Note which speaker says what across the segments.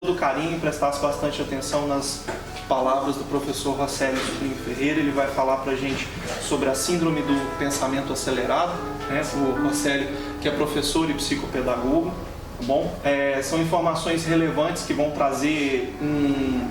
Speaker 1: todo carinho e prestasse bastante atenção nas palavras do professor Rosélio Sobrinho Ferreira. Ele vai falar para a gente sobre a síndrome do pensamento acelerado, né? O Rosélio, que é professor e psicopedagogo, tá bom? São informações relevantes que vão trazer um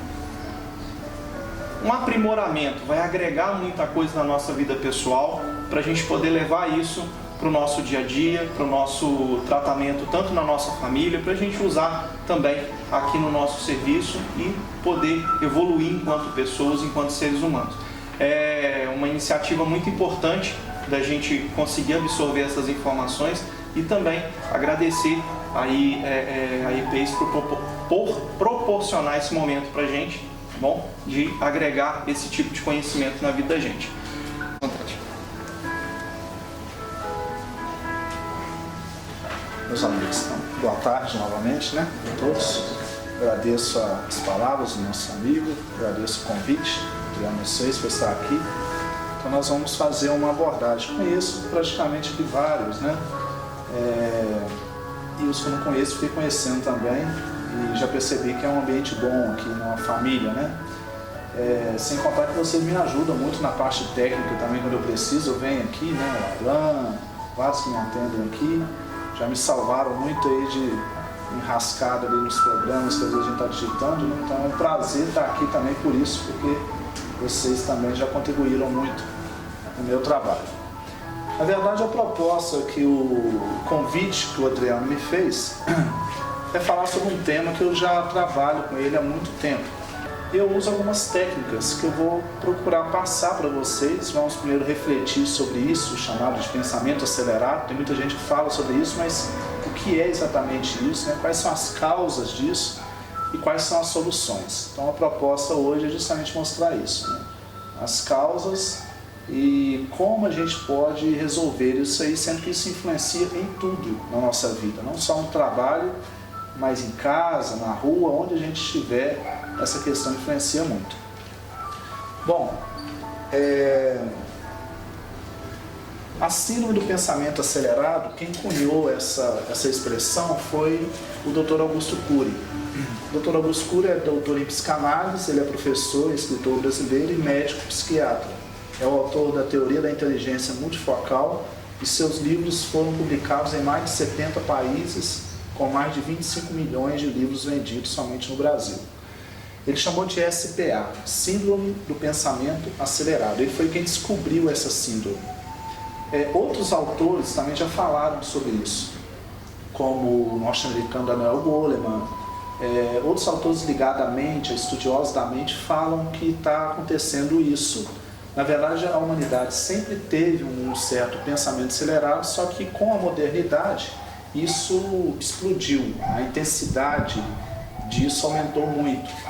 Speaker 1: aprimoramento, vai agregar muita coisa na nossa vida pessoal para a gente poder levar isso para o nosso dia a dia, para o nosso tratamento, tanto na nossa família, para a gente usar também aqui no nosso serviço e poder evoluir enquanto pessoas, enquanto seres humanos. É uma iniciativa muito importante da gente conseguir absorver essas informações e também agradecer a IPES por proporcionar esse momento para a gente, tá bom? De agregar esse tipo de conhecimento na vida da gente.
Speaker 2: Meus amigos, então, boa tarde novamente, né, a todos. Agradeço as palavras do nosso amigo, agradeço o convite de vocês por estar aqui. Então nós vamos fazer uma abordagem. Conheço praticamente aqui vários, né, e os que eu não conheço fiquei conhecendo também e já percebi que é um ambiente bom aqui, numa família, né. Sem contar que vocês me ajudam muito na parte técnica também, quando eu preciso, eu venho aqui, né, o Alan, vários que me atendem aqui. Já me salvaram muito aí de enrascada ali nos programas que às vezes a gente está digitando, né? Então é um prazer estar aqui também por isso, porque vocês também já contribuíram muito no meu trabalho. Na verdade, a proposta que o convite que o Adriano me fez é falar sobre um tema que eu já trabalho com ele há muito tempo. Eu uso algumas técnicas que eu vou procurar passar para vocês. Vamos primeiro refletir sobre isso, chamado de pensamento acelerado. Tem muita gente que fala sobre isso, mas o que é exatamente isso, né? Quais são as causas disso e quais são as soluções? Então a proposta hoje é justamente mostrar isso, né? As causas e como a gente pode resolver isso aí, sendo que isso influencia em tudo na nossa vida, não só no trabalho, mas em casa, na rua, onde a gente estiver. Essa questão influencia muito. Bom, a síndrome do pensamento acelerado, quem cunhou essa expressão foi o Dr. Augusto Cury. O Dr. Augusto Cury é doutor em psicanálise, ele é professor, escritor brasileiro e médico psiquiatra. É o autor da Teoria da Inteligência Multifocal e seus livros foram publicados em mais de 70 países, com mais de 25 milhões de livros vendidos somente no Brasil. Ele chamou de SPA, Síndrome do Pensamento Acelerado. Ele foi quem descobriu essa síndrome. Outros autores também já falaram sobre isso, como o norte-americano Daniel Goleman. Outros autores ligados à mente, estudiosos da mente, falam que está acontecendo isso. Na verdade, a humanidade sempre teve um certo pensamento acelerado, só que com a modernidade isso explodiu, a intensidade disso aumentou muito.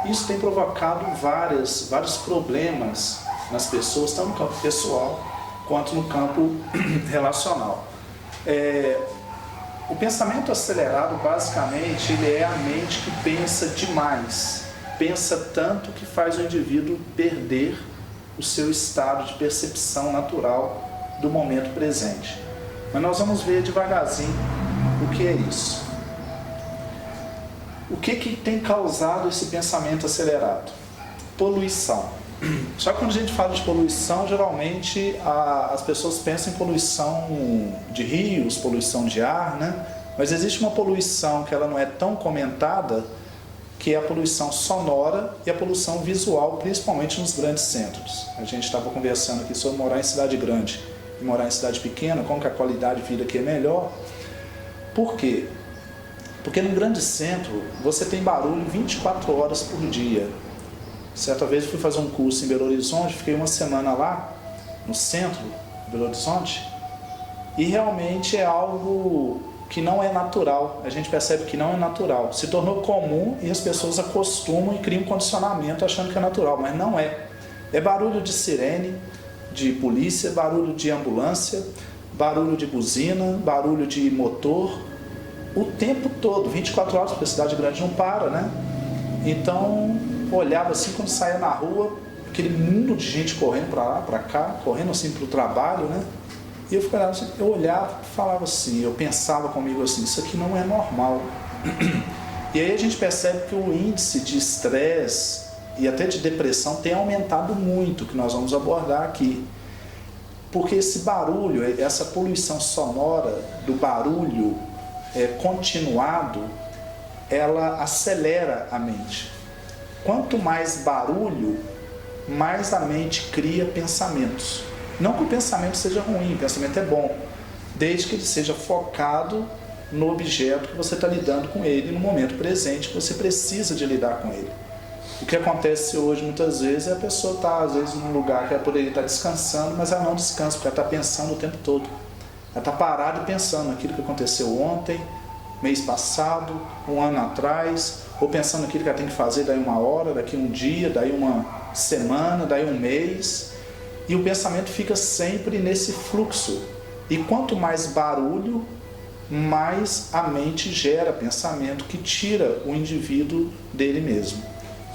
Speaker 2: Isso tem provocado vários problemas nas pessoas, tanto no campo pessoal quanto no campo relacional. O pensamento acelerado, basicamente, ele é a mente que pensa demais, pensa tanto que faz o indivíduo perder o seu estado de percepção natural do momento presente. Mas nós vamos ver devagarzinho o que é isso. O que tem causado esse pensamento acelerado? Poluição. Só que quando a gente fala de poluição, geralmente as pessoas pensam em poluição de rios, poluição de ar, né? Mas existe uma poluição que ela não é tão comentada, que é a poluição sonora e a poluição visual, principalmente nos grandes centros. A gente estava conversando aqui sobre morar em cidade grande e morar em cidade pequena, como que a qualidade de vida aqui é melhor. Por quê? Porque no grande centro você tem barulho 24 horas por dia. Certa vez eu fui fazer um curso em Belo Horizonte, fiquei uma semana lá, no centro de Belo Horizonte, e realmente é algo que não é natural. A gente percebe que não é natural. Se tornou comum e as pessoas acostumam e criam um condicionamento achando que é natural, mas não é. É barulho de sirene, de polícia, barulho de ambulância, barulho de buzina, barulho de motor, o tempo todo, 24 horas, porque a cidade grande não para, né? Então, olhava assim quando saía na rua, aquele mundo de gente correndo para lá, para cá, correndo assim para o trabalho, né? E eu ficava assim, eu olhava e falava assim, eu pensava comigo assim, isso aqui não é normal. E aí a gente percebe que o índice de estresse e até de depressão tem aumentado muito, que nós vamos abordar aqui. Porque esse barulho, essa poluição sonora do barulho continuado, ela acelera a mente. Quanto mais barulho, mais a mente cria pensamentos. Não que o pensamento seja ruim, o pensamento é bom, desde que ele seja focado no objeto que você está lidando com ele no momento presente, que você precisa de lidar com ele. O que acontece hoje muitas vezes é a pessoa está às vezes num lugar que ela poderia estar descansando, mas ela não descansa, porque ela está pensando o tempo todo. Ela está parada e pensando naquilo que aconteceu ontem, mês passado, um ano atrás, ou pensando naquilo que ela tem que fazer daí uma hora, daqui um dia, daí uma semana, daí um mês. E o pensamento fica sempre nesse fluxo. E quanto mais barulho, mais a mente gera pensamento que tira o indivíduo dele mesmo.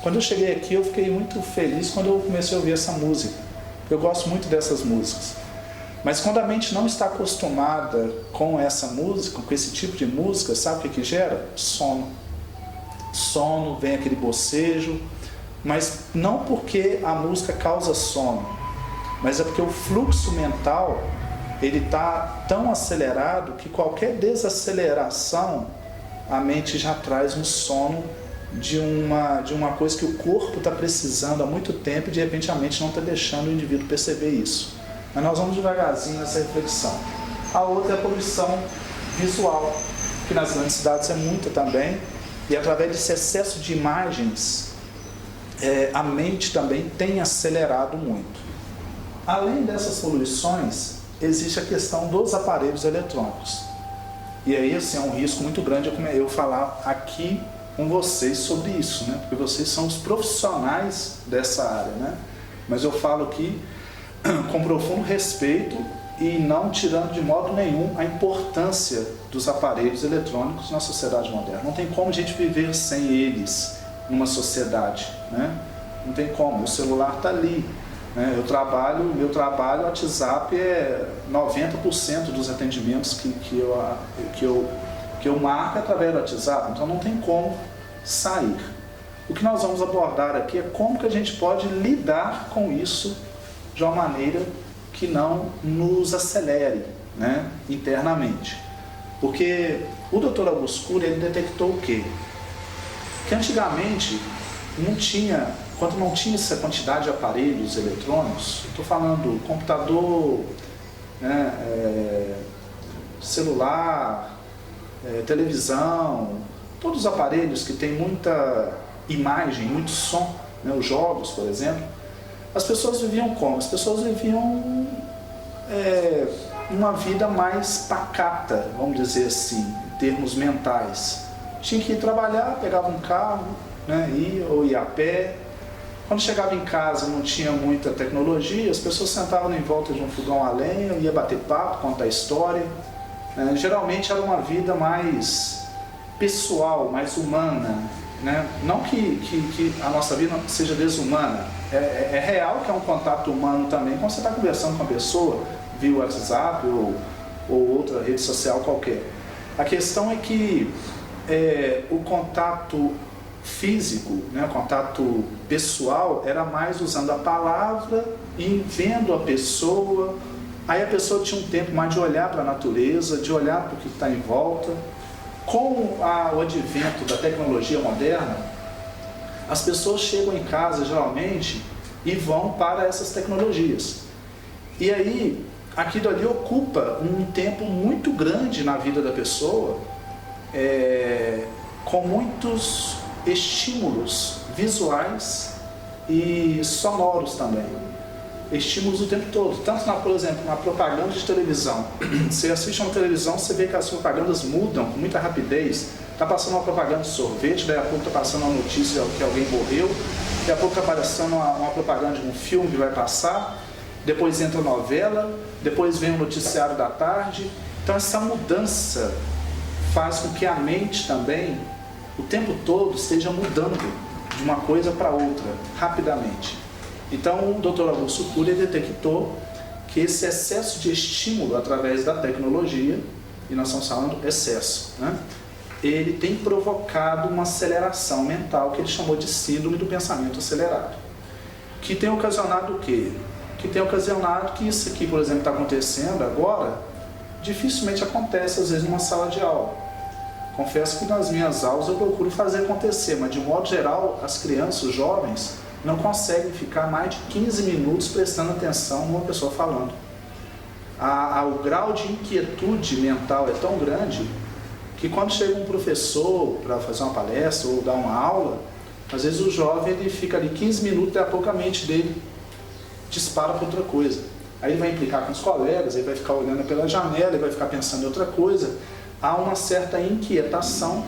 Speaker 2: Quando eu cheguei aqui, eu fiquei muito feliz quando eu comecei a ouvir essa música. Eu gosto muito dessas músicas. Mas quando a mente não está acostumada com essa música, com esse tipo de música, sabe o que gera? Sono. Sono, vem aquele bocejo, mas não porque a música causa sono, mas é porque o fluxo mental ele está tão acelerado que qualquer desaceleração, a mente já traz um sono de uma coisa que o corpo está precisando há muito tempo e de repente a mente não está deixando o indivíduo perceber isso. Mas nós vamos devagarzinho nessa reflexão. A outra é a poluição visual, que nas grandes cidades é muita também, e através desse excesso de imagens, a mente também tem acelerado muito. Além dessas poluições, existe a questão dos aparelhos eletrônicos. E aí assim, é um risco muito grande eu falar aqui com vocês sobre isso, né? Porque vocês são os profissionais dessa área, né? Mas eu falo aqui com profundo respeito e não tirando de modo nenhum a importância dos aparelhos eletrônicos na sociedade moderna. Não tem como a gente viver sem eles numa sociedade, né? Não tem como, o celular está ali, né? Meu trabalho, o WhatsApp é 90% dos atendimentos que eu marco através do WhatsApp, então não tem como sair. O que nós vamos abordar aqui é como que a gente pode lidar com isso de uma maneira que não nos acelere, né, internamente. Porque o Dr. Augusto Cury, ele detectou o quê? Que antigamente não tinha, quando não tinha essa quantidade de aparelhos eletrônicos, estou falando computador, né, celular, televisão, todos os aparelhos que têm muita imagem, muito som, né, os jogos, por exemplo, as pessoas viviam como? As pessoas viviam uma vida mais pacata, vamos dizer assim, em termos mentais. Tinha que ir trabalhar, pegava um carro, né, ia a pé. Quando chegava em casa não tinha muita tecnologia, as pessoas sentavam em volta de um fogão a lenha, ia bater papo, contar história. Geralmente era uma vida mais pessoal, mais humana, né? Não que a nossa vida seja desumana, é real que é um contato humano também quando você está conversando com a pessoa via WhatsApp ou outra rede social qualquer. A questão é que o contato físico, né, o contato pessoal era mais usando a palavra e vendo a pessoa. Aí a pessoa tinha um tempo mais de olhar para a natureza, de olhar para o que está em volta. Com o advento da tecnologia moderna, as pessoas chegam em casa geralmente e vão para essas tecnologias. E aí, aquilo ali ocupa um tempo muito grande na vida da pessoa, com muitos estímulos visuais e sonoros também. Estímulos o tempo todo, tanto por exemplo, na propaganda de televisão. Você assiste uma televisão, você vê que as propagandas mudam com muita rapidez. Está passando uma propaganda de sorvete, daí a pouco está passando uma notícia que alguém morreu, daí a pouco está passando uma propaganda de um filme que vai passar, depois entra a novela, depois vem o noticiário da tarde. Então essa mudança faz com que a mente também, o tempo todo, esteja mudando de uma coisa para outra, rapidamente. Então o Dr. Augusto Cury detectou que esse excesso de estímulo através da tecnologia, e nós estamos falando excesso, né? ele tem provocado uma aceleração mental que ele chamou de síndrome do pensamento acelerado, que tem ocasionado o quê? Que tem ocasionado que isso aqui, por exemplo, está acontecendo agora, dificilmente acontece às vezes numa sala de aula. Confesso que nas minhas aulas eu procuro fazer acontecer, mas de modo geral as crianças, os jovens, não conseguem ficar mais de 15 minutos prestando atenção numa pessoa falando. O grau de inquietude mental é tão grande que quando chega um professor para fazer uma palestra ou dar uma aula, às vezes o jovem ele fica ali 15 minutos e daqui a pouco a mente dele dispara para outra coisa. Aí ele vai implicar com os colegas, ele vai ficar olhando pela janela, ele vai ficar pensando em outra coisa. Há uma certa inquietação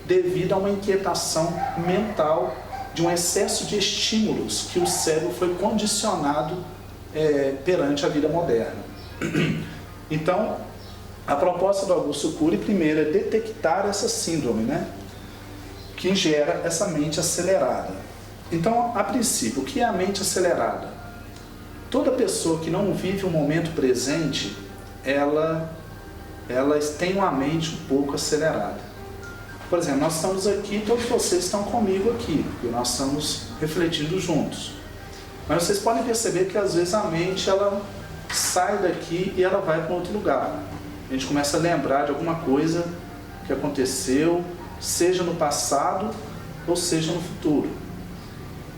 Speaker 2: devido a uma inquietação mental de um excesso de estímulos que o cérebro foi condicionado perante a vida moderna. Então, a proposta do Augusto Cury, primeiro, é detectar essa síndrome, né? Que gera essa mente acelerada. Então, a princípio, o que é a mente acelerada? Toda pessoa que não vive o momento presente, ela tem uma mente um pouco acelerada. Por exemplo, nós estamos aqui, todos vocês estão comigo aqui, e nós estamos refletindo juntos. Mas vocês podem perceber que às vezes a mente ela sai daqui e ela vai para outro lugar. A gente começa a lembrar de alguma coisa que aconteceu, seja no passado ou seja no futuro.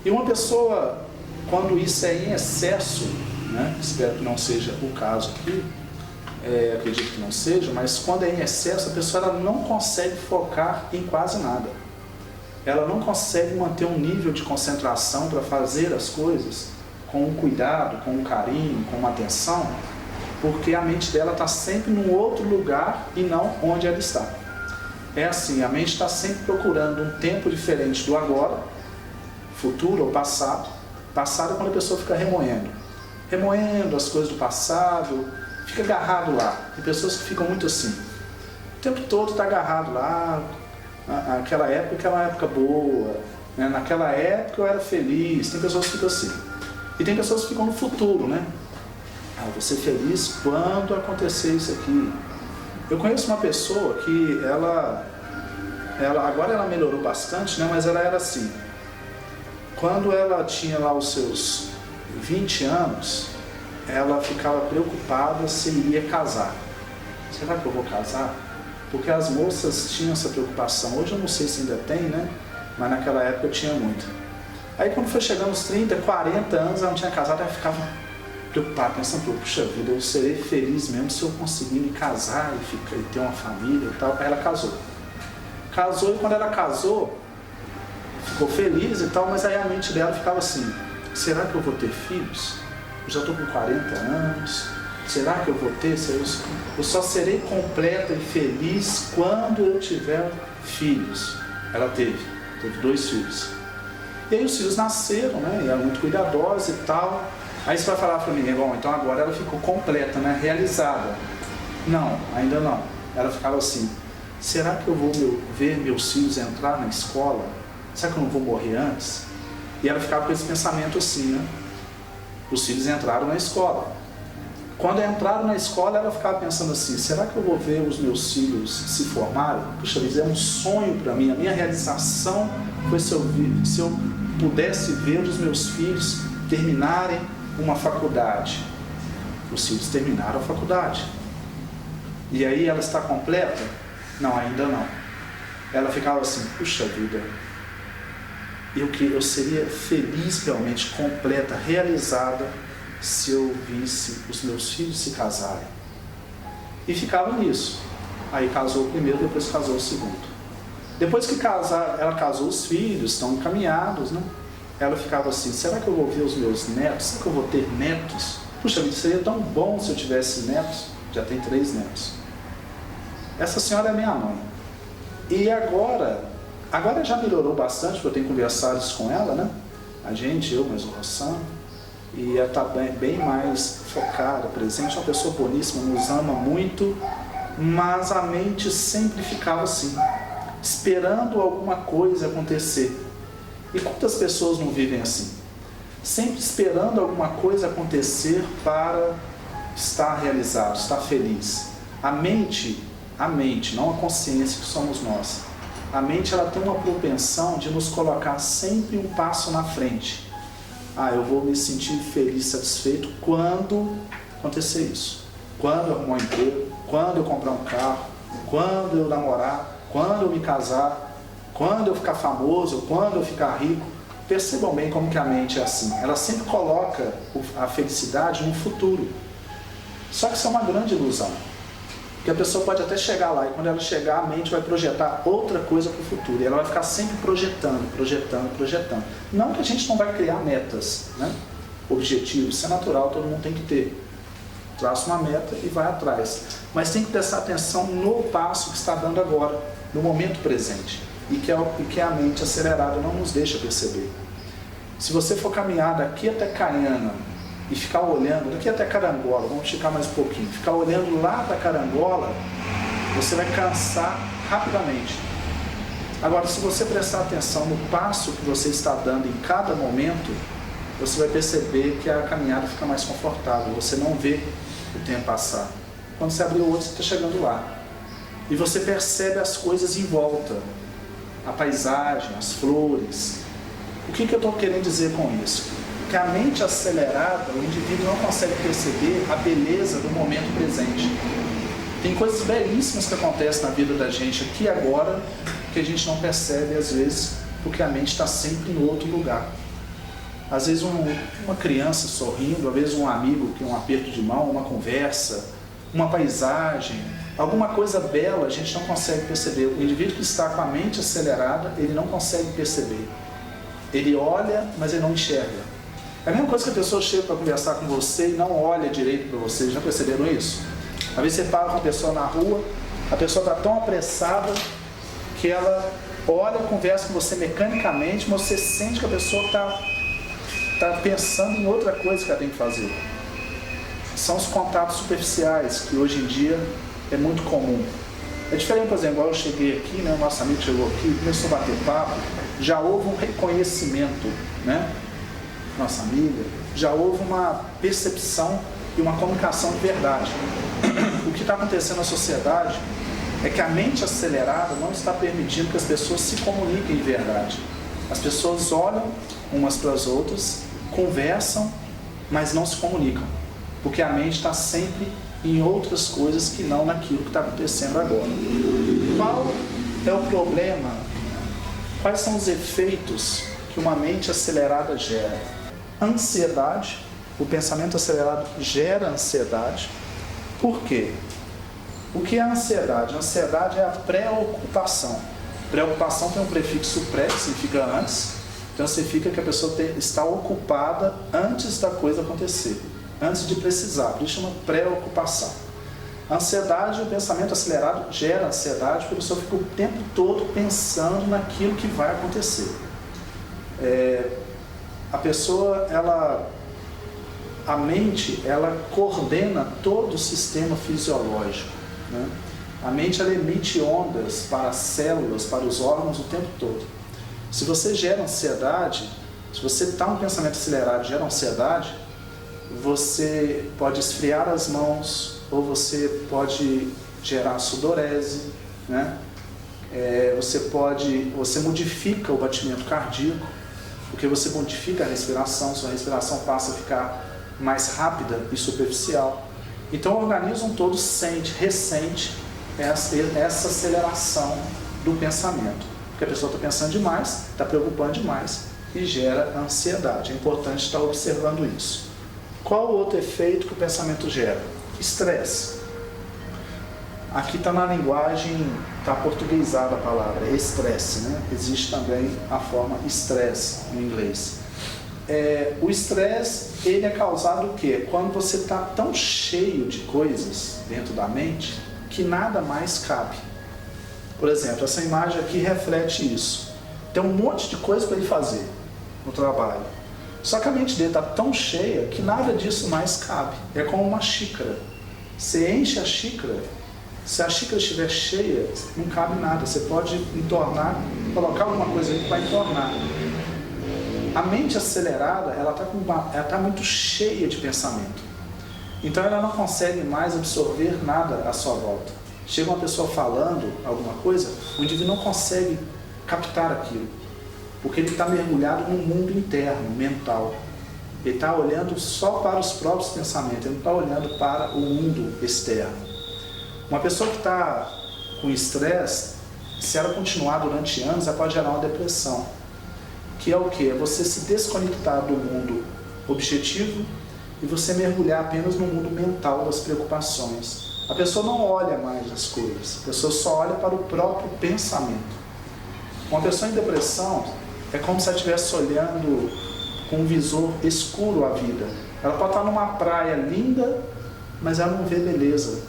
Speaker 2: E uma pessoa, quando isso é em excesso, né, espero que não seja o caso aqui, acredito que não seja, mas quando é em excesso, a pessoa ela não consegue focar em quase nada. Ela não consegue manter um nível de concentração para fazer as coisas com um cuidado, com um carinho, com uma atenção, porque a mente dela está sempre num outro lugar e não onde ela está. É assim, a mente está sempre procurando um tempo diferente do agora, futuro ou passado. Passado é quando a pessoa fica remoendo as coisas do passado, fica agarrado lá. Tem pessoas que ficam muito assim, o tempo todo está agarrado lá. Aquela época é uma época boa, né? Naquela época eu era feliz. Tem pessoas que ficam assim. E tem pessoas que ficam no futuro, né? Vou ser feliz quando acontecer isso aqui. Eu conheço uma pessoa que ela agora ela melhorou bastante, né? Mas ela era assim. Quando ela tinha lá os seus 20 anos, ela ficava preocupada se iria casar. Será que eu vou casar? Porque as moças tinham essa preocupação. Hoje eu não sei se ainda tem, né? Mas naquela época tinha muito. Aí quando foi chegando aos 30, 40 anos, ela não tinha casado, ela ficava preocupada, pensando, puxa vida, eu serei feliz mesmo se eu conseguir me casar e ter uma família e tal. Aí ela casou. Casou, e quando ela casou, ficou feliz e tal, mas aí a mente dela ficava assim, será que eu vou ter filhos? Eu já estou com 40 anos, será que eu vou ter? Eu só serei completa e feliz quando eu tiver filhos. Ela teve 2 filhos. E aí os filhos nasceram, né? E ela muito cuidadosa e tal. Aí você vai falar para mim, bom, então agora ela ficou completa, né? Realizada. Não, ainda não. Ela ficava assim, será que eu vou ver meus filhos entrar na escola? Será que eu não vou morrer antes? E ela ficava com esse pensamento assim, né? Os filhos entraram na escola. Quando entraram na escola, ela ficava pensando assim, será que eu vou ver os meus filhos se formarem? Puxa vida, é um sonho para mim. A minha realização foi se eu pudesse ver os meus filhos terminarem uma faculdade. Os filhos terminaram a faculdade. E aí ela está completa? Não, ainda não. Ela ficava assim, puxa vida, eu seria feliz realmente, completa, realizada, se eu visse os meus filhos se casarem. E ficava nisso. Aí casou o primeiro, depois casou o segundo. Depois que ela casou os filhos, estão encaminhados, né? Ela ficava assim, será que eu vou ver os meus netos? Será que eu vou ter netos? Puxa vida, seria tão bom se eu tivesse netos. Já tem 3 netos. Essa senhora é minha mãe. E agora já melhorou bastante, porque eu tenho conversado isso com ela, né? Eu, mais o Rossano. E ela está bem mais focada, presente, uma pessoa boníssima, nos ama muito, mas a mente sempre ficava assim, esperando alguma coisa acontecer. E quantas pessoas não vivem assim? Sempre esperando alguma coisa acontecer para estar realizado, estar feliz. A mente a mente, não a consciência que somos nós. A mente ela tem uma propensão de nos colocar sempre um passo na frente. Eu vou me sentir feliz, satisfeito quando acontecer isso. Quando eu arrumar um emprego, quando eu comprar um carro, quando eu namorar, quando eu me casar, quando eu ficar famoso, quando eu ficar rico. Percebam bem como que a mente é assim. Ela sempre coloca a felicidade no futuro. Só que isso é uma grande ilusão. Porque a pessoa pode até chegar lá e quando ela chegar a mente vai projetar outra coisa para o futuro. E ela vai ficar sempre projetando. Não que a gente não vai criar metas, né? Objetivos, isso é natural, todo mundo tem que ter. Traça uma meta e vai atrás. Mas tem que prestar atenção no passo que está dando agora, no momento presente. E que a mente acelerada não nos deixa perceber. Se você for caminhar daqui até Caiana e ficar olhando, daqui até Carangola, vamos esticar mais um pouquinho, ficar olhando lá da Carangola, você vai cansar rapidamente. Agora, se você prestar atenção no passo que você está dando em cada momento, você vai perceber que a caminhada fica mais confortável, você não vê o tempo passar. Quando você abrir o olho, você está chegando lá. E você percebe as coisas em volta, a paisagem, as flores. O que eu estou querendo dizer com isso? Que a mente acelerada, o indivíduo não consegue perceber a beleza do momento presente. Tem coisas belíssimas que acontecem na vida da gente aqui e agora, que a gente não percebe às vezes, porque a mente está sempre em outro lugar. Às vezes uma criança sorrindo, às vezes um amigo que um aperto de mão, uma conversa, uma paisagem, alguma coisa bela a gente não consegue perceber. O indivíduo que está com a mente acelerada, ele não consegue perceber. Ele olha, mas ele não enxerga. É a mesma coisa que a pessoa chega para conversar com você e não olha direito para você. Já perceberam isso? Às vezes você para com a pessoa na rua, a pessoa está tão apressada que ela olha, conversa com você mecanicamente, mas você sente que a pessoa está pensando em outra coisa que ela tem que fazer. São os contatos superficiais, que hoje em dia é muito comum. É diferente, por exemplo, eu cheguei aqui, né, o nosso amigo chegou aqui, começou a bater papo, já houve um reconhecimento, né? Nossa amiga, já houve uma percepção e uma comunicação de verdade. O que está acontecendo na sociedade é que a mente acelerada não está permitindo que as pessoas se comuniquem de verdade. As pessoas olham umas para as outras, conversam, mas não se comunicam, porque a mente está sempre em outras coisas que não naquilo que está acontecendo agora. Qual é o problema? Quais são os efeitos que uma mente acelerada gera? Ansiedade. O pensamento acelerado gera ansiedade. Por quê? O que é a ansiedade? A ansiedade é a preocupação. Preocupação tem um prefixo pré, que significa antes. Então significa que a pessoa está ocupada antes da coisa acontecer, antes de precisar. Por isso chama preocupação. A ansiedade, o pensamento acelerado gera ansiedade, porque a pessoa fica o tempo todo pensando naquilo que vai acontecer. A pessoa, a mente, ela coordena todo o sistema fisiológico, né? A mente, ela emite ondas para as células, para os órgãos o tempo todo. Se você gera ansiedade, se você está um pensamento acelerado e gera ansiedade, você pode esfriar as mãos, ou você pode gerar sudorese, né? Você modifica o batimento cardíaco, porque você modifica a respiração, sua respiração passa a ficar mais rápida e superficial. Então o organismo todo ressente essa aceleração do pensamento, porque a pessoa está pensando demais, está preocupando demais e gera ansiedade. É importante estar observando isso. Qual o outro efeito que o pensamento gera? Estresse. Aqui está na linguagem, está portuguesada a palavra, estresse, né? Existe também a forma estresse no inglês. O estresse, ele é causado o quê? Quando você está tão cheio de coisas dentro da mente que nada mais cabe. Por exemplo, essa imagem aqui reflete isso. Tem um monte de coisa para ele fazer no trabalho. Só que a mente dele está tão cheia que nada disso mais cabe. É como uma xícara. Você enche a xícara, se a xícara estiver cheia, não cabe nada. Você pode entornar, colocar alguma coisa aí que vai entornar. A mente acelerada, ela está muito cheia de pensamento. Então ela não consegue mais absorver nada à sua volta. chega uma pessoa falando alguma coisa, o indivíduo não consegue captar aquilo, porque ele está mergulhado num mundo interno, mental. Ele está olhando só para os próprios pensamentos, ele não está olhando para o mundo externo. Uma pessoa que está com estresse, se ela continuar durante anos, ela pode gerar uma depressão. Que é o quê? É você se desconectar do mundo objetivo e você mergulhar apenas no mundo mental das preocupações. A pessoa não olha mais as coisas, a pessoa só olha para o próprio pensamento. Uma pessoa em depressão é como se ela estivesse olhando com um visor escuro a vida. Ela pode estar numa praia linda, mas ela não vê beleza.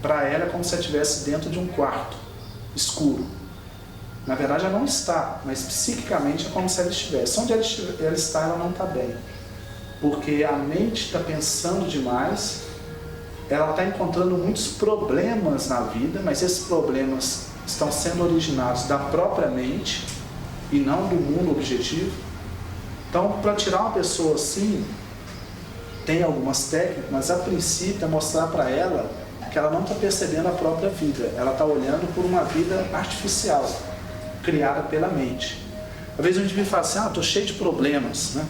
Speaker 2: Para ela é como se ela estivesse dentro de um quarto escuro. Na verdade ela não está, mas psiquicamente é como se ela estivesse. Onde ela está, ela não está bem. Porque a mente está pensando demais, ela está encontrando muitos problemas na vida, mas esses problemas estão sendo originados da própria mente e não do mundo objetivo. Então, para tirar uma pessoa assim, tem algumas técnicas, mas a princípio é mostrar para ela que ela não está percebendo a própria vida, ela está olhando por uma vida artificial, criada pela mente. Às vezes a gente me fala assim, estou cheio de problemas, né?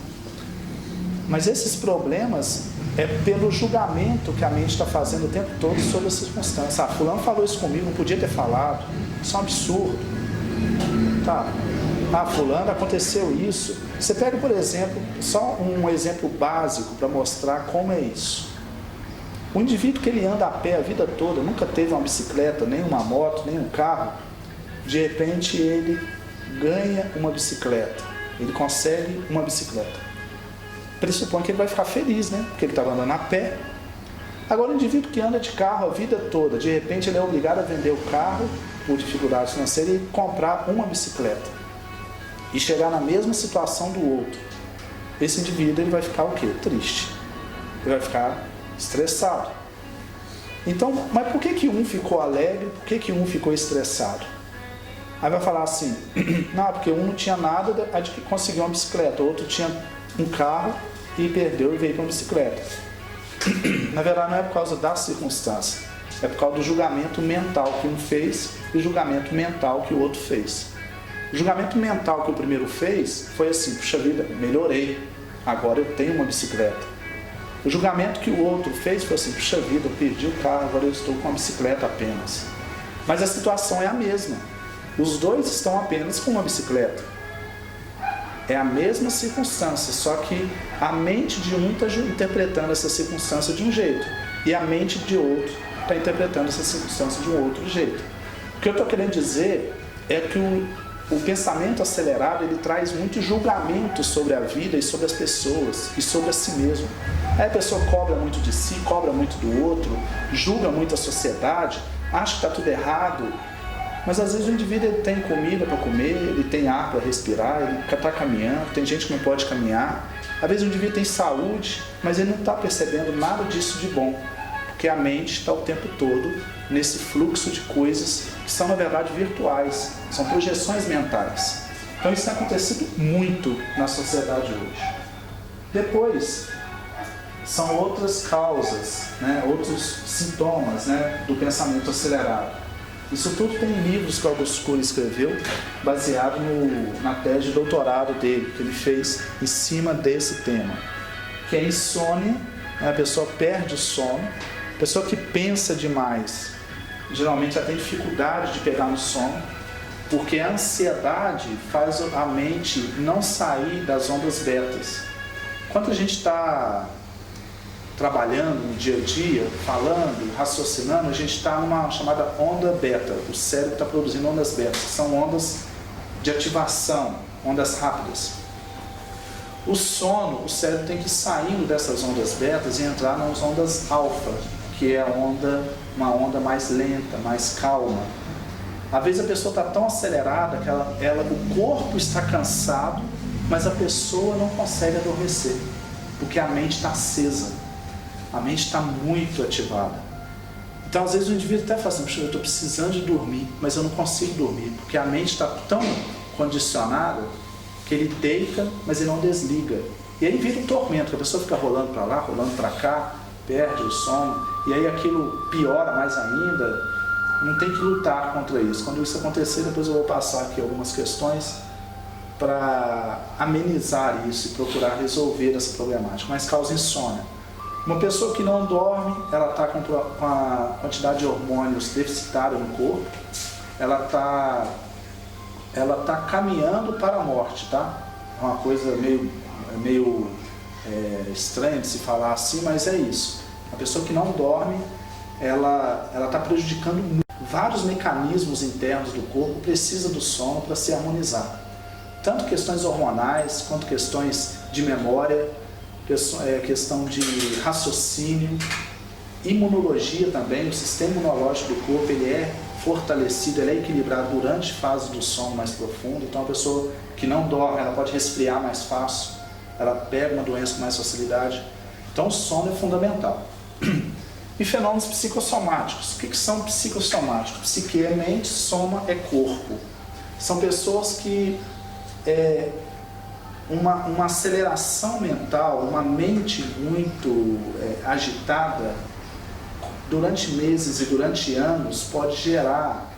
Speaker 2: Mas esses problemas é pelo julgamento que a mente está fazendo o tempo todo sobre as circunstâncias. Fulano falou isso comigo, não podia ter falado, isso é um absurdo. Tá? Fulano, aconteceu isso. Você pega, por exemplo, só um exemplo básico para mostrar como é isso. O indivíduo que ele anda a pé a vida toda, nunca teve uma bicicleta, nem uma moto, nem um carro, de repente ele ganha uma bicicleta, ele consegue uma bicicleta. Pressupõe que ele vai ficar feliz, né? Porque ele estava andando a pé. Agora, o indivíduo que anda de carro a vida toda, de repente ele é obrigado a vender o carro por dificuldade financeira e comprar uma bicicleta e chegar na mesma situação do outro. Esse indivíduo ele vai ficar o quê? Triste. Ele vai ficar estressado. Então, mas por que um ficou alegre? Por que um ficou estressado? Aí vai falar assim, não, porque um não tinha nada de que conseguir uma bicicleta, o outro tinha um carro e perdeu e veio para uma bicicleta. Na verdade não é por causa da circunstância, é por causa do julgamento mental que um fez e o julgamento mental que o outro fez. O julgamento mental que o primeiro fez foi assim, puxa vida, melhorei, agora eu tenho uma bicicleta. O julgamento que o outro fez foi assim, puxa vida, eu perdi o carro, agora eu estou com uma bicicleta apenas. Mas a situação é a mesma, os dois estão apenas com uma bicicleta. É a mesma circunstância, só que a mente de um está interpretando essa circunstância de um jeito e a mente de outro está interpretando essa circunstância de um outro jeito. O que eu estou querendo dizer é que o pensamento acelerado ele traz muito julgamento sobre a vida e sobre as pessoas e sobre a si mesmo. Aí a pessoa cobra muito de si, cobra muito do outro, julga muito a sociedade, acha que está tudo errado. Mas às vezes o indivíduo ele tem comida para comer, ele tem ar para respirar, ele está caminhando, tem gente que não pode caminhar. Às vezes o indivíduo tem saúde, mas ele não está percebendo nada disso de bom, porque a mente está o tempo todo nesse fluxo de coisas que são na verdade virtuais, são projeções mentais. Então isso tem acontecido muito na sociedade hoje. Depois, são outras causas, né, outros sintomas, né, do pensamento acelerado. Isso tudo tem livros que o Augusto Cury escreveu, baseado na tese de doutorado dele, que ele fez em cima desse tema. Que é a insônia, a pessoa perde o sono, a pessoa que pensa demais, geralmente ela tem dificuldade de pegar no sono, porque a ansiedade faz a mente não sair das ondas betas. Quando a gente está trabalhando no dia a dia, falando, raciocinando, a gente está numa chamada onda beta. O cérebro está produzindo ondas beta, que são ondas de ativação, ondas rápidas. O sono, o cérebro tem que ir saindo dessas ondas betas e entrar nas ondas alfa, que é uma onda mais lenta, mais calma. Às vezes a pessoa está tão acelerada que o corpo está cansado, mas a pessoa não consegue adormecer, porque a mente está acesa. A mente está muito ativada. Então, às vezes, o indivíduo até fala assim, eu estou precisando de dormir, mas eu não consigo dormir, porque a mente está tão condicionada que ele deita, mas ele não desliga. E aí vira um tormento, que a pessoa fica rolando para lá, rolando para cá, perde o sono, e aí aquilo piora mais ainda. não tem que lutar contra isso. Quando isso acontecer, depois eu vou passar aqui algumas questões para amenizar isso e procurar resolver essa problemática, mas causa insônia. Uma pessoa que não dorme, ela está com a quantidade de hormônios deficitária no corpo, ela tá caminhando para a morte, tá? É uma coisa meio estranha de se falar assim, mas é isso. A pessoa que não dorme, ela está prejudicando muito. Vários mecanismos internos do corpo precisam do sono para se harmonizar. Tanto questões hormonais, quanto questões de memória, questão de raciocínio, imunologia também. O sistema imunológico do corpo ele é fortalecido, ele é equilibrado durante a fase do sono mais profundo. Então a pessoa que não dorme, ela pode resfriar mais fácil, ela pega uma doença com mais facilidade. Então o sono é fundamental. E fenômenos psicossomáticos. O que são psicossomáticos? Psique é mente, soma é corpo. São pessoas que uma aceleração mental, uma mente muito agitada, durante meses e durante anos, pode gerar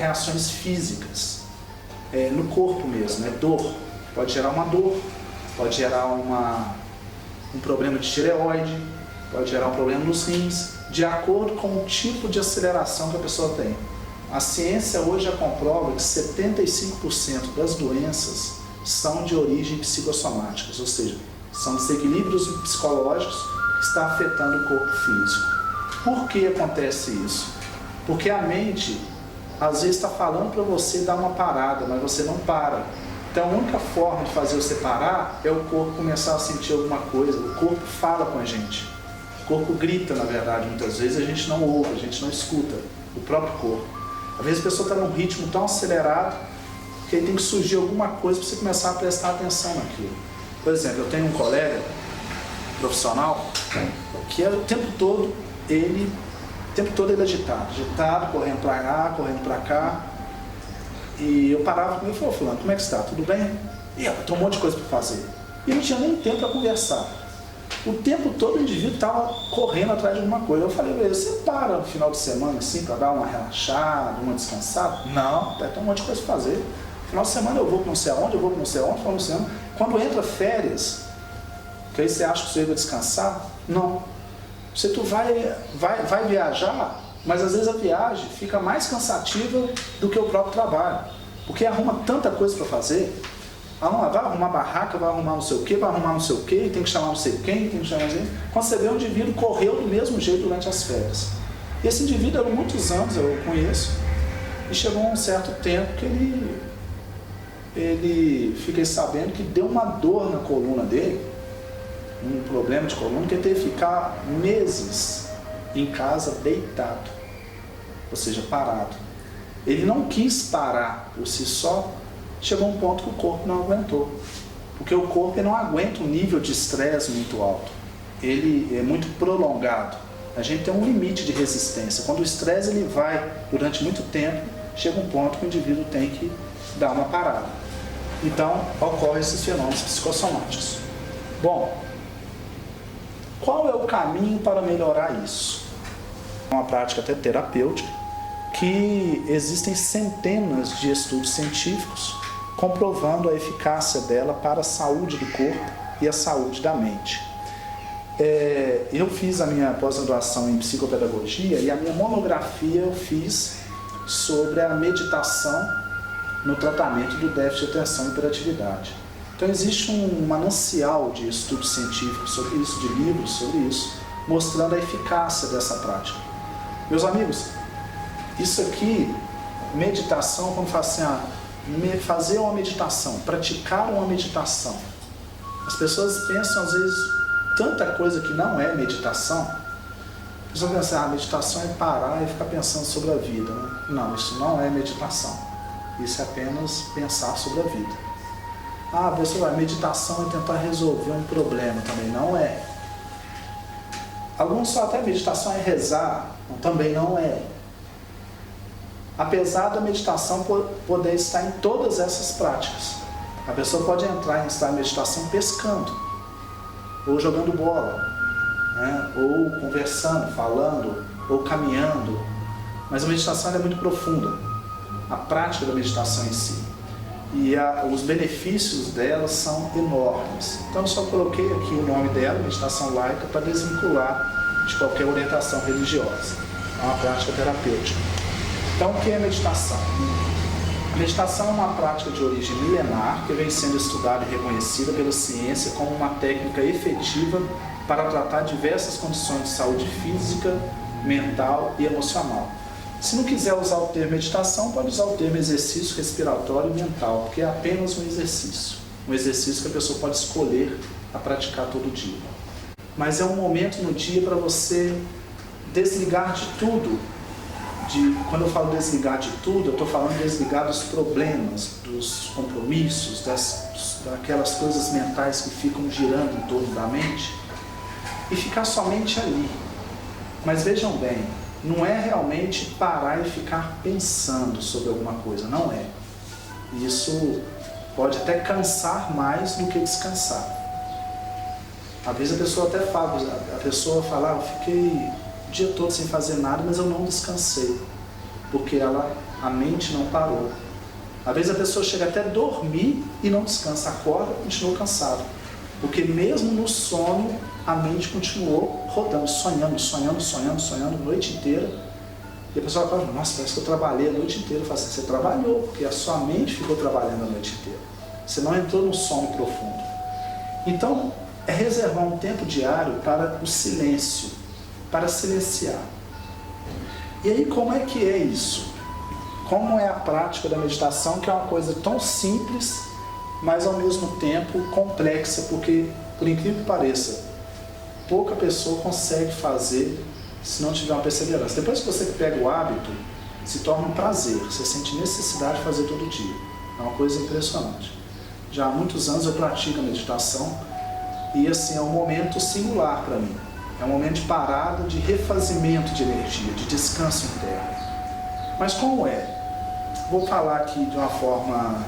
Speaker 2: reações físicas, no corpo mesmo, dor. Pode gerar uma dor, pode gerar um problema de tireoide, pode gerar um problema nos rins, de acordo com o tipo de aceleração que a pessoa tem. A ciência hoje já comprova que 75% das doenças são de origem psicossomáticas, ou seja, são desequilíbrios psicológicos que estão afetando o corpo físico. Por que acontece isso? Porque a mente, às vezes, está falando para você dar uma parada, mas você não para. Então a única forma de fazer você parar é o corpo começar a sentir alguma coisa. O corpo fala com a gente. O corpo grita, na verdade, muitas vezes a gente não ouve, a gente não escuta o próprio corpo. Às vezes a pessoa está num ritmo tão acelerado que aí tem que surgir alguma coisa para você começar a prestar atenção naquilo. Por exemplo, eu tenho um colega profissional que o tempo todo ele agitado, correndo para lá, correndo para cá. E eu parava com ele e falava: fulano, como é que está? Tudo bem? E eu tenho um monte de coisa para fazer. E não tinha nem tempo para conversar. O tempo todo o indivíduo estava correndo atrás de alguma coisa. Eu falei: você para no final de semana assim para dar uma relaxada, uma descansada? Não, tem um monte de coisa para fazer. No final de semana eu vou para não sei aonde, Quando entra férias, que aí você acha que você vai descansar? Não. Tu vai viajar, mas às vezes a viagem fica mais cansativa do que o próprio trabalho. Porque arruma tanta coisa para fazer. Vai arrumar barraca, vai arrumar não sei o que, tem que chamar não sei quem, tem que chamar não sei quem. Quando você vê, o indivíduo correu do mesmo jeito durante as férias. E esse indivíduo, há muitos anos eu conheço, e chegou a um certo tempo que ele fiquei sabendo que deu uma dor na coluna dele, um problema de coluna, que ele teve que ficar meses em casa deitado, ou seja, parado. Ele não quis parar por si só. Chegou um ponto que o corpo não aguentou, porque o corpo não aguenta um nível de estresse muito alto, ele é muito prolongado, a gente tem um limite de resistência. Quando o estresse ele vai durante muito tempo, chega um ponto que o indivíduo tem que dar uma parada. Então ocorrem esses fenômenos psicossomáticos. Bom, qual é o caminho para melhorar isso? É uma prática até terapêutica, que existem centenas de estudos científicos comprovando a eficácia dela para a saúde do corpo e a saúde da mente. Eu fiz a minha pós-graduação em psicopedagogia e a minha monografia eu fiz sobre a meditação no tratamento do déficit de atenção e hiperatividade. Então existe um manancial de estudos científicos sobre isso, de livros sobre isso, mostrando a eficácia dessa prática. Meus amigos, isso aqui, meditação, quando fala assim, fazer uma meditação, praticar uma meditação. As pessoas pensam, às vezes, tanta coisa que não é meditação. A pessoa pensa, a meditação é parar e ficar pensando sobre a vida, né? Não, isso não é meditação. Isso é apenas pensar sobre a vida. A pessoa vai, meditação é tentar resolver um problema, também não é. Alguns só até meditação é rezar, também não é. Apesar da meditação poder estar em todas essas práticas. A pessoa pode estar em meditação pescando, ou jogando bola, né? Ou conversando, falando, ou caminhando, Mas a meditação é muito profunda, a prática da meditação em si. E os benefícios dela são enormes. Então eu só coloquei aqui o nome dela, meditação laica, para desvincular de qualquer orientação religiosa. É uma prática terapêutica. Então o que é meditação? A meditação é uma prática de origem milenar que vem sendo estudada e reconhecida pela ciência como uma técnica efetiva para tratar diversas condições de saúde física, mental e emocional. Se não quiser usar o termo meditação, pode usar o termo exercício respiratório e mental, porque é apenas um exercício que a pessoa pode escolher a praticar todo dia. Mas é um momento no dia para você desligar de tudo. Quando eu falo desligar de tudo, eu estou falando desligar dos problemas, dos compromissos, daquelas coisas mentais que ficam girando em torno da mente, e ficar somente ali. Mas vejam bem, não é realmente parar e ficar pensando sobre alguma coisa, não é. Isso pode até cansar mais do que descansar. Às vezes a pessoa até fala, eu fiquei o dia todo sem fazer nada, mas eu não descansei, porque a mente não parou. Às vezes a pessoa chega até a dormir e não descansa, acorda e continua cansado, porque mesmo no sono a mente continuou rodando, sonhando a noite inteira. E a pessoa fala, nossa, parece que eu trabalhei a noite inteira. Eu falo assim, você trabalhou, porque a sua mente ficou trabalhando a noite inteira. Você não entrou no sono profundo. Então, é reservar um tempo diário para o silêncio, para silenciar. E aí, como é que é isso? Como é a prática da meditação, que é uma coisa tão simples, mas ao mesmo tempo complexa, porque, por incrível que pareça, pouca pessoa consegue fazer se não tiver uma perseverança. Depois que você pega o hábito, se torna um prazer, você sente necessidade de fazer todo dia. É uma coisa impressionante. Já há muitos anos eu pratico a meditação e assim é um momento singular para mim. É um momento de parada, de refazimento de energia, de descanso interno. Mas como é? Vou falar aqui de uma forma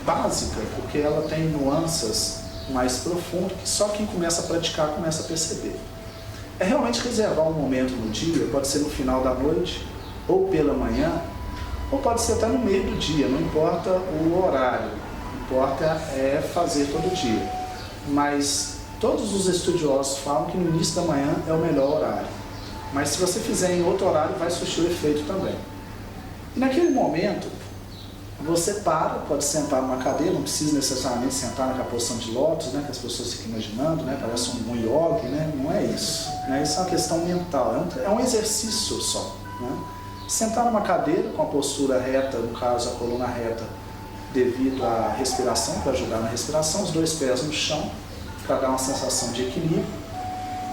Speaker 2: básica, porque ela tem nuances mais profundo que só quem começa a praticar começa a perceber. É realmente reservar um momento no dia, pode ser no final da noite, ou pela manhã, ou pode ser até no meio do dia, não importa o horário, importa é fazer todo dia. Mas todos os estudiosos falam que no início da manhã é o melhor horário. Mas se você fizer em outro horário, vai surtir o efeito também. E naquele momento, você pode sentar numa cadeira, não precisa necessariamente sentar naquela posição de lótus, né, que as pessoas ficam imaginando, né, parece um yogi, né, não é isso. Né, isso é uma questão mental, é um exercício só. Né. Sentar numa cadeira com a postura reta, no caso a coluna reta, devido à respiração, para ajudar na respiração, os dois pés no chão, para dar uma sensação de equilíbrio,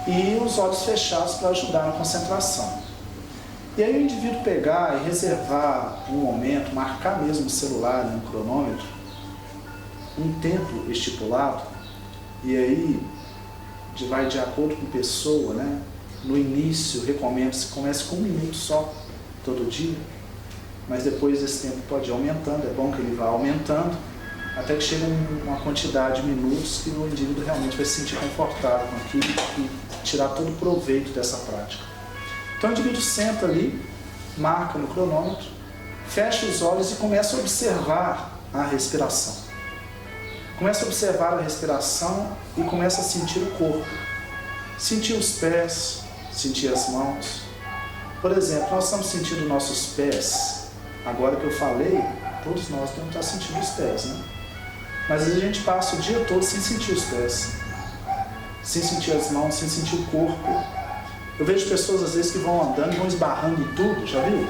Speaker 2: e os olhos fechados para ajudar na concentração. E aí o indivíduo pegar e reservar um momento, marcar mesmo no celular, no cronômetro, um tempo estipulado, e aí vai de acordo com a pessoa, né? No início, recomendo que você comece com 1 minuto só, todo dia, mas depois esse tempo pode ir aumentando, é bom que ele vá aumentando, até que chegue uma quantidade de minutos que o indivíduo realmente vai se sentir confortável com aquilo e tirar todo o proveito dessa prática. Então o indivíduo senta ali, marca no cronômetro, fecha os olhos e começa a observar a respiração. Começa a observar a respiração e começa a sentir o corpo. Sentir os pés, sentir as mãos. Por exemplo, nós estamos sentindo nossos pés. Agora que eu falei, todos nós devemos estar sentindo os pés, né? Mas às vezes a gente passa o dia todo sem sentir os pés, sem sentir as mãos, sem sentir o corpo. Eu vejo pessoas às vezes que vão andando e vão esbarrando em tudo, já viu?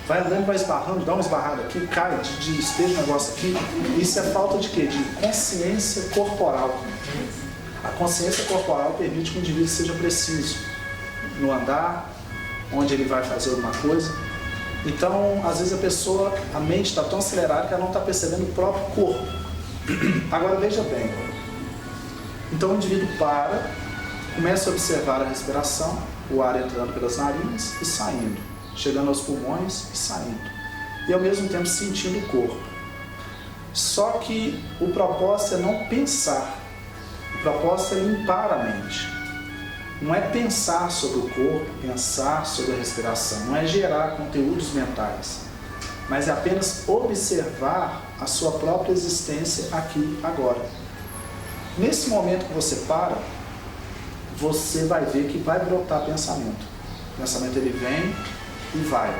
Speaker 2: Vai andando e vai esbarrando, dá uma esbarrada aqui, cai, esteja um negócio aqui. Isso é falta de quê? De consciência corporal. A consciência corporal permite que o indivíduo seja preciso no andar, onde ele vai fazer alguma coisa. Então, às vezes a mente está tão acelerada que ela não está percebendo o próprio corpo. Agora veja bem, então o indivíduo para, começa a observar a respiração, o ar entrando pelas narinas e saindo, chegando aos pulmões e saindo, e ao mesmo tempo sentindo o corpo. Só que o propósito é não pensar, o propósito é limpar a mente. não é pensar sobre o corpo, pensar sobre a respiração, não é gerar conteúdos mentais, mas é apenas observar a sua própria existência aqui, agora. Nesse momento que você para, você vai ver que vai brotar pensamento. O pensamento ele vem e vai.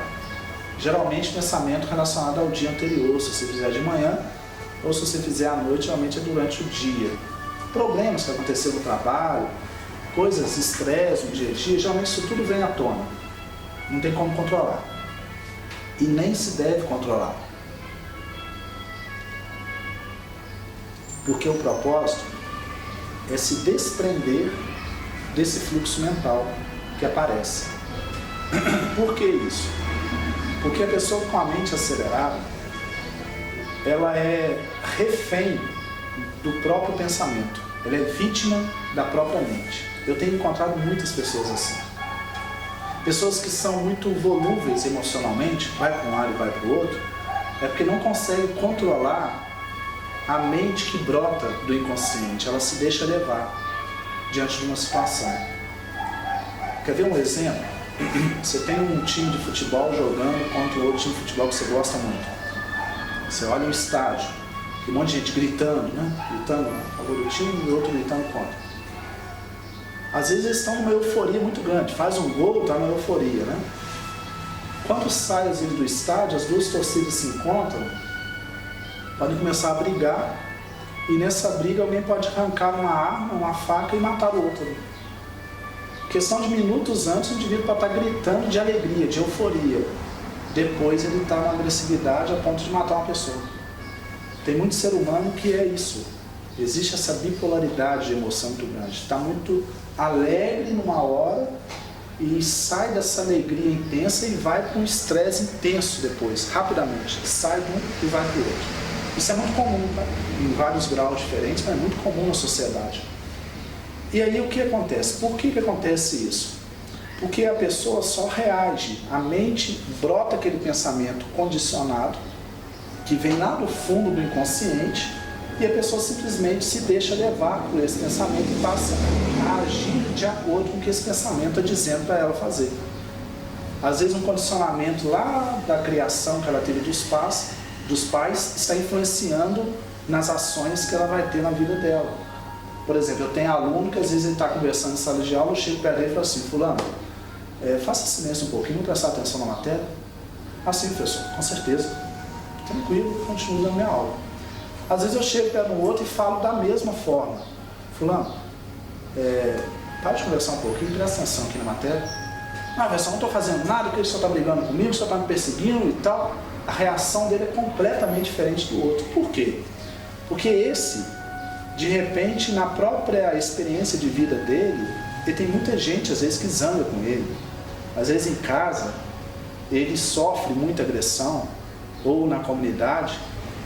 Speaker 2: Geralmente pensamento relacionado ao dia anterior, se você fizer de manhã, ou se você fizer à noite, geralmente é durante o dia. Problemas que aconteceram no trabalho, coisas, estresse no dia a dia, geralmente isso tudo vem à tona. Não tem como controlar. E nem se deve controlar. Porque o propósito é se desprender desse fluxo mental que aparece. Por que isso? Porque a pessoa com a mente acelerada, ela é refém do próprio pensamento. Ela é vítima da própria mente. Eu tenho encontrado muitas pessoas assim. Pessoas que são muito volúveis emocionalmente, vai para um lado e vai para o outro, é porque não conseguem controlar a mente que brota do inconsciente. Ela se deixa levar diante de uma situação. Quer ver um exemplo? Você tem um time de futebol jogando contra outro time de futebol que você gosta muito. Você olha um estádio, um monte de gente gritando, né? Gritando a favor do time e o outro gritando contra. Às vezes eles estão numa euforia muito grande, faz um gol, está numa euforia, né? Quando sai às vezes do estádio, as duas torcidas se encontram, podem começar a brigar, e nessa briga alguém pode arrancar uma arma, uma faca e matar o outro. Questão de minutos antes, o indivíduo pode estar gritando de alegria, de euforia. Depois ele está na agressividade a ponto de matar uma pessoa. Tem muito ser humano que é isso. Existe essa bipolaridade de emoção muito grande. Está muito alegre numa hora e sai dessa alegria intensa e vai para um estresse intenso depois, rapidamente. Sai de um e vai para o outro. Isso é muito comum, tá? Em vários graus diferentes, mas é muito comum na sociedade. E aí o que acontece? Por que acontece isso? Porque a pessoa só reage, a mente brota aquele pensamento condicionado, que vem lá do fundo do inconsciente, e a pessoa simplesmente se deixa levar por esse pensamento e passa a agir de acordo com o que esse pensamento está dizendo para ela fazer. Às vezes um condicionamento lá da criação que ela teve dos pais está influenciando nas ações que ela vai ter na vida dela. Por exemplo, eu tenho aluno que às vezes ele está conversando em sala de aula, eu chego perto dele e falo assim: fulano, faça silêncio um pouquinho, vamos prestar atenção na matéria. Assim, professor, com certeza. Tranquilo, continuo dando minha aula. Às vezes eu chego perto do outro e falo da mesma forma: fulano, para de conversar um pouquinho, presta atenção aqui na matéria. Não, professor, não estou fazendo nada, porque ele só está brigando comigo, só está me perseguindo e tal. A reação dele é completamente diferente do outro. Por quê? Porque esse, de repente, na própria experiência de vida dele, ele tem muita gente, às vezes, que zanga com ele. Às vezes, em casa, ele sofre muita agressão, ou na comunidade.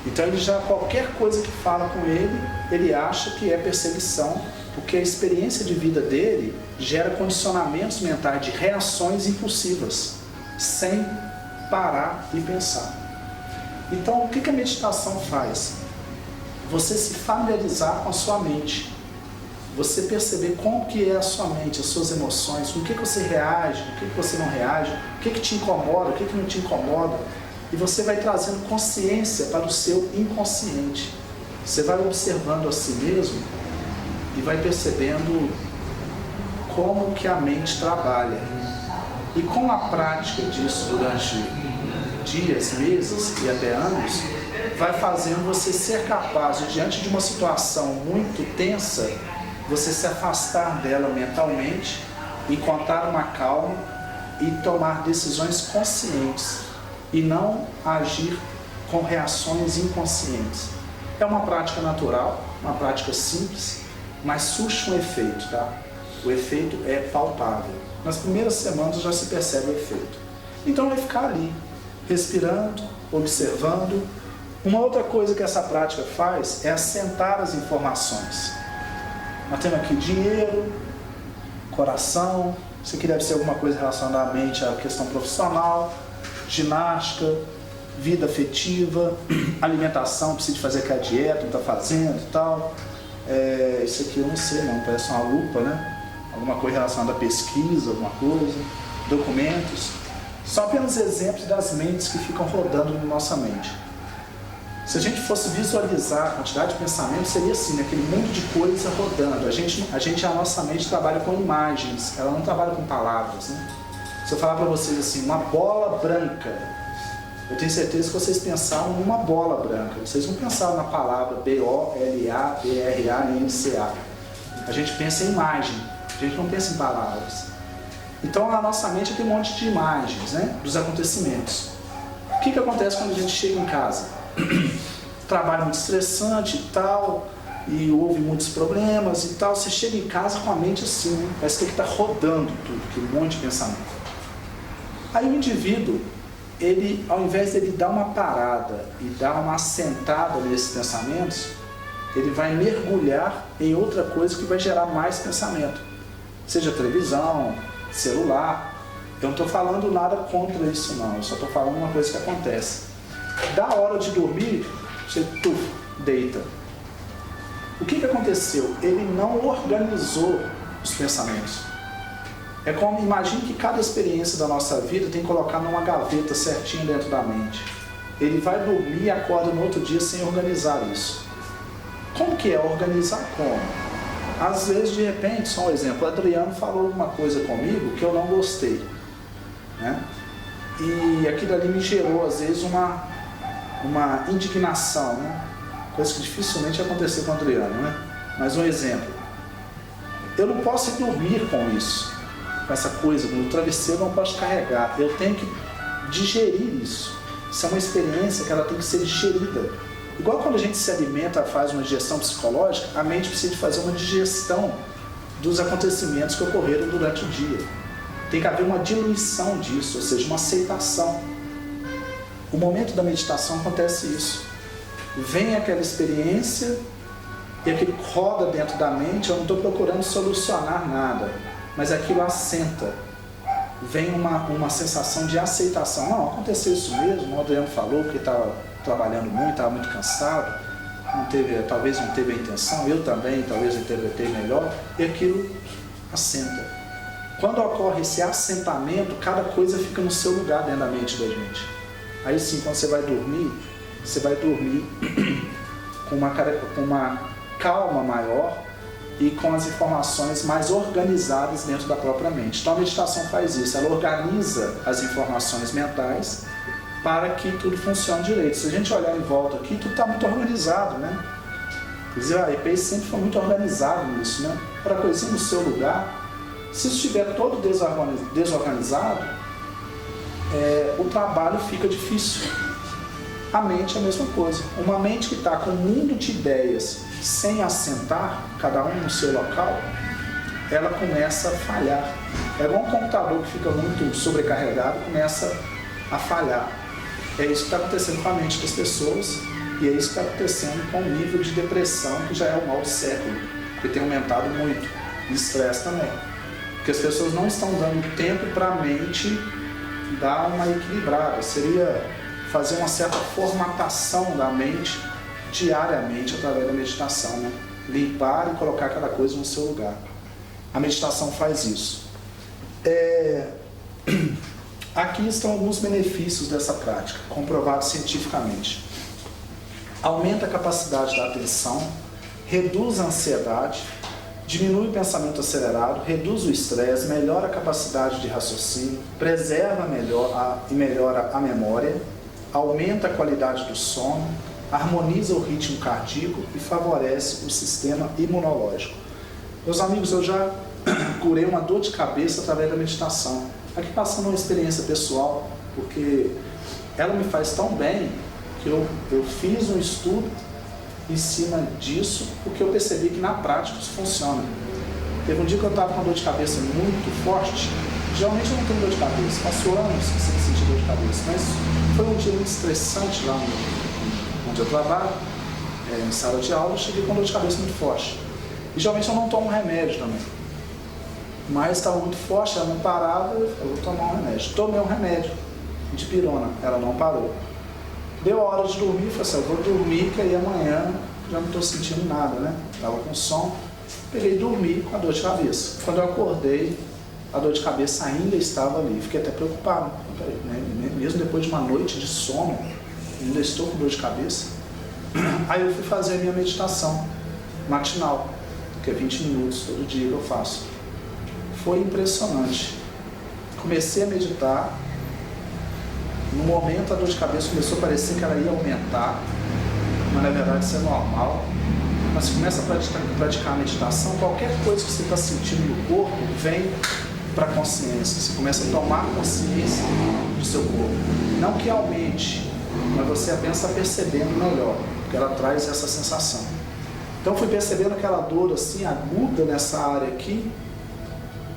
Speaker 2: Então, ele já, qualquer coisa que fala com ele, ele acha que é perseguição, porque a experiência de vida dele gera condicionamentos mentais de reações impulsivas, sem parar e pensar. Então, o que a meditação faz? Você se familiarizar com a sua mente. Você perceber como que é a sua mente, as suas emoções, com o que você reage, com o que você não reage, o que te incomoda, o que não te incomoda. E você vai trazendo consciência para o seu inconsciente. Você vai observando a si mesmo e vai percebendo como que a mente trabalha. E com a prática disso durante dias, meses e até anos, vai fazendo você ser capaz de, diante de uma situação muito tensa, você se afastar dela mentalmente, encontrar uma calma e tomar decisões conscientes e não agir com reações inconscientes. É uma prática natural, uma prática simples, mas surge um efeito, tá? O efeito é palpável. Nas primeiras semanas já se percebe o efeito. Então vai ficar ali, respirando, observando. Uma outra coisa que essa prática faz é assentar as informações. Nós temos aqui dinheiro, coração, isso aqui deve ser alguma coisa relacionada à mente, à questão profissional, ginástica, vida afetiva, alimentação, precisa fazer aquela dieta, não está fazendo e tal. Isso aqui eu não sei não, parece uma lupa, né? alguma coisa relacionada à pesquisa, alguma coisa, documentos. São apenas exemplos das mentes que ficam rodando na nossa mente. Se a gente fosse visualizar a quantidade de pensamentos, seria assim, né? Aquele mundo de coisa rodando. A nossa mente trabalha com imagens, ela não trabalha com palavras, né? Se eu falar para vocês assim, uma bola branca, eu tenho certeza que vocês pensaram numa bola branca. Vocês não pensaram na palavra B-O-L-A-B-R-A-N-C-A. A gente pensa em imagem, a gente não pensa em palavras. Então, na nossa mente tem um monte de imagens, né? Dos acontecimentos. O que acontece quando a gente chega em casa? Trabalho muito estressante e tal, e houve muitos problemas e tal. Você chega em casa com a mente assim, né? Parece que ele está rodando tudo, aquele monte de pensamento. Aí o indivíduo, ele, ao invés de ele dar uma parada e dar uma assentada nesses pensamentos, ele vai mergulhar em outra coisa que vai gerar mais pensamento. Seja televisão, celular. Eu não estou falando nada contra isso não, eu só estou falando uma coisa que acontece. Da hora de dormir, você deita. O que aconteceu? Ele não organizou os pensamentos. É como, imagine que cada experiência da nossa vida tem que colocar numa gaveta certinho dentro da mente. Ele vai dormir e acorda no outro dia sem organizar isso. Como que é? Organizar como? Às vezes, de repente, só um exemplo, o Adriano falou uma coisa comigo que eu não gostei, né? E aquilo ali me gerou, às vezes, uma indignação, né? Coisa que dificilmente ia acontecer com o Adriano, né? Mas um exemplo, eu não posso ir dormir com isso, com essa coisa, no travesseiro eu não posso carregar, eu tenho que digerir isso. Isso é uma experiência que ela tem que ser digerida. Igual quando a gente se alimenta, faz uma digestão psicológica, a mente precisa fazer uma digestão dos acontecimentos que ocorreram durante o dia. Tem que haver uma diluição disso, ou seja, uma aceitação. O momento da meditação acontece isso. Vem aquela experiência e aquilo roda dentro da mente, eu não estou procurando solucionar nada, mas aquilo assenta. Vem uma sensação de aceitação. Não, aconteceu isso mesmo, o Adriano falou que estava trabalhando muito, estava muito cansado, talvez não teve a intenção, eu também, talvez interpretei melhor, e aquilo assenta. Quando ocorre esse assentamento, cada coisa fica no seu lugar dentro da mente da gente. Aí sim, quando você vai dormir com uma calma maior e com as informações mais organizadas dentro da própria mente. Então a meditação faz isso, ela organiza as informações mentais para que tudo funcione direito. Se a gente olhar em volta aqui, tudo está muito organizado, né? Quer dizer, a EPI sempre foi muito organizado nisso, né? Para a coisinha no seu lugar. Se estiver todo desorganizado, o trabalho fica difícil. A mente é a mesma coisa. Uma mente que está com um mundo de ideias sem assentar, cada um no seu local, ela começa a falhar. É igual um computador que fica muito sobrecarregado, começa a falhar. É isso que está acontecendo com a mente das pessoas e é isso que está acontecendo com o nível de depressão, que já é o mal do século, porque tem aumentado muito. E estresse também. Porque as pessoas não estão dando tempo para a mente dar uma equilibrada. Seria fazer uma certa formatação da mente diariamente através da meditação, né? Limpar e colocar cada coisa no seu lugar. A meditação faz isso. Aqui estão alguns benefícios dessa prática, comprovados cientificamente. Aumenta a capacidade da atenção, reduz a ansiedade, diminui o pensamento acelerado, reduz o estresse, melhora a capacidade de raciocínio, preserva e melhora a memória, aumenta a qualidade do sono, harmoniza o ritmo cardíaco e favorece o sistema imunológico. Meus amigos, eu já curei uma dor de cabeça através da meditação. Aqui passando uma experiência pessoal, porque ela me faz tão bem que eu fiz um estudo em cima disso, porque eu percebi que na prática isso funciona. Teve um dia que eu estava com uma dor de cabeça muito forte. Geralmente eu não tenho dor de cabeça, passo anos sem sentir dor de cabeça, mas foi um dia muito estressante lá onde eu trabalho, em sala de aula. Eu cheguei com dor de cabeça muito forte. E geralmente eu não tomo remédio também. Mas estava muito forte, ela não parava, eu vou tomar um remédio. Tomei um remédio de pirona, ela não parou. Deu a hora de dormir, falei assim, eu vou dormir que aí amanhã já não estou sentindo nada, né? Estava com sono. Peguei e dormi com a dor de cabeça. Quando eu acordei, a dor de cabeça ainda estava ali. Fiquei até preocupado. Peraí, né? Mesmo depois de uma noite de sono, ainda estou com dor de cabeça. Aí eu fui fazer a minha meditação matinal, que é 20 minutos todo dia que eu faço. Foi impressionante. Comecei a meditar. No momento a dor de cabeça começou a parecer que ela ia aumentar, mas na verdade isso é normal. Mas você começa a praticar a meditação, qualquer coisa que você está sentindo no corpo vem para a consciência. Você começa a tomar consciência do seu corpo. Não que aumente, mas você apenas está percebendo melhor, porque ela traz essa sensação. Então fui percebendo aquela dor assim aguda nessa área aqui.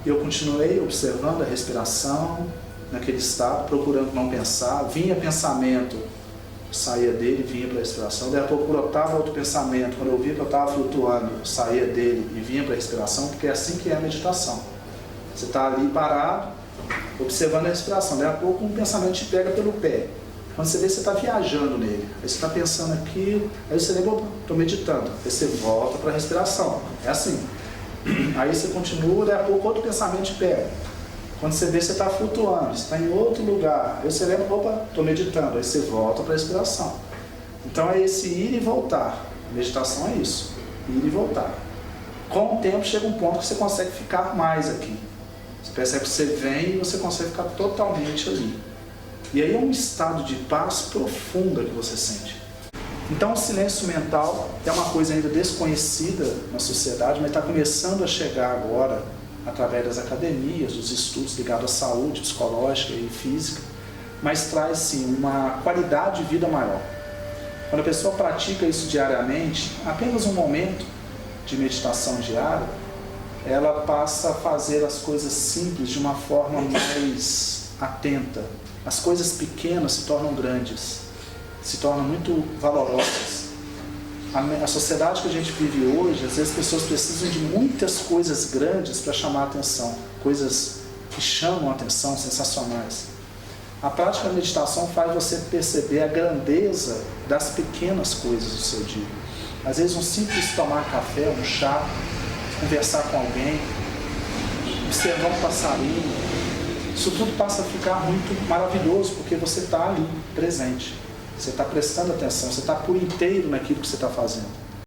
Speaker 2: Eu continuei observando a respiração naquele estado, procurando não pensar. Vinha pensamento, saía dele, vinha para a respiração. Daí a pouco brotava outro pensamento. Quando eu via que eu estava flutuando, saía dele e vinha para a respiração, porque é assim que é a meditação. Você está ali parado, observando a respiração. Daí a pouco um pensamento te pega pelo pé. Quando você vê, você está viajando nele. Aí você está pensando aquilo, aí você lembra, estou meditando. Aí você volta para a respiração. É assim. Aí você continua, daí a pouco outro pensamento te pega. Quando você vê, você está flutuando, você está em outro lugar. Aí você lembra, opa, estou meditando. Aí você volta para a respiração. Então é esse ir e voltar. Meditação é isso, ir e voltar. Com o tempo chega um ponto que você consegue ficar mais aqui. Você percebe que você vem e você consegue ficar totalmente ali. E aí é um estado de paz profunda que você sente. Então o silêncio mental é uma coisa ainda desconhecida na sociedade, mas está começando a chegar agora, através das academias, dos estudos ligados à saúde psicológica e física, mas traz sim uma qualidade de vida maior. Quando a pessoa pratica isso diariamente, apenas um momento de meditação diária, ela passa a fazer as coisas simples de uma forma mais atenta. As coisas pequenas se tornam grandes, se tornam muito valorosas. A sociedade que a gente vive hoje, às vezes as pessoas precisam de muitas coisas grandes para chamar a atenção, coisas que chamam a atenção, sensacionais. A prática da meditação faz você perceber a grandeza das pequenas coisas do seu dia. Às vezes um simples tomar café, um chá, conversar com alguém, observar um passarinho, isso tudo passa a ficar muito maravilhoso, porque você está ali, presente. Você está prestando atenção, você está por inteiro naquilo que você está fazendo.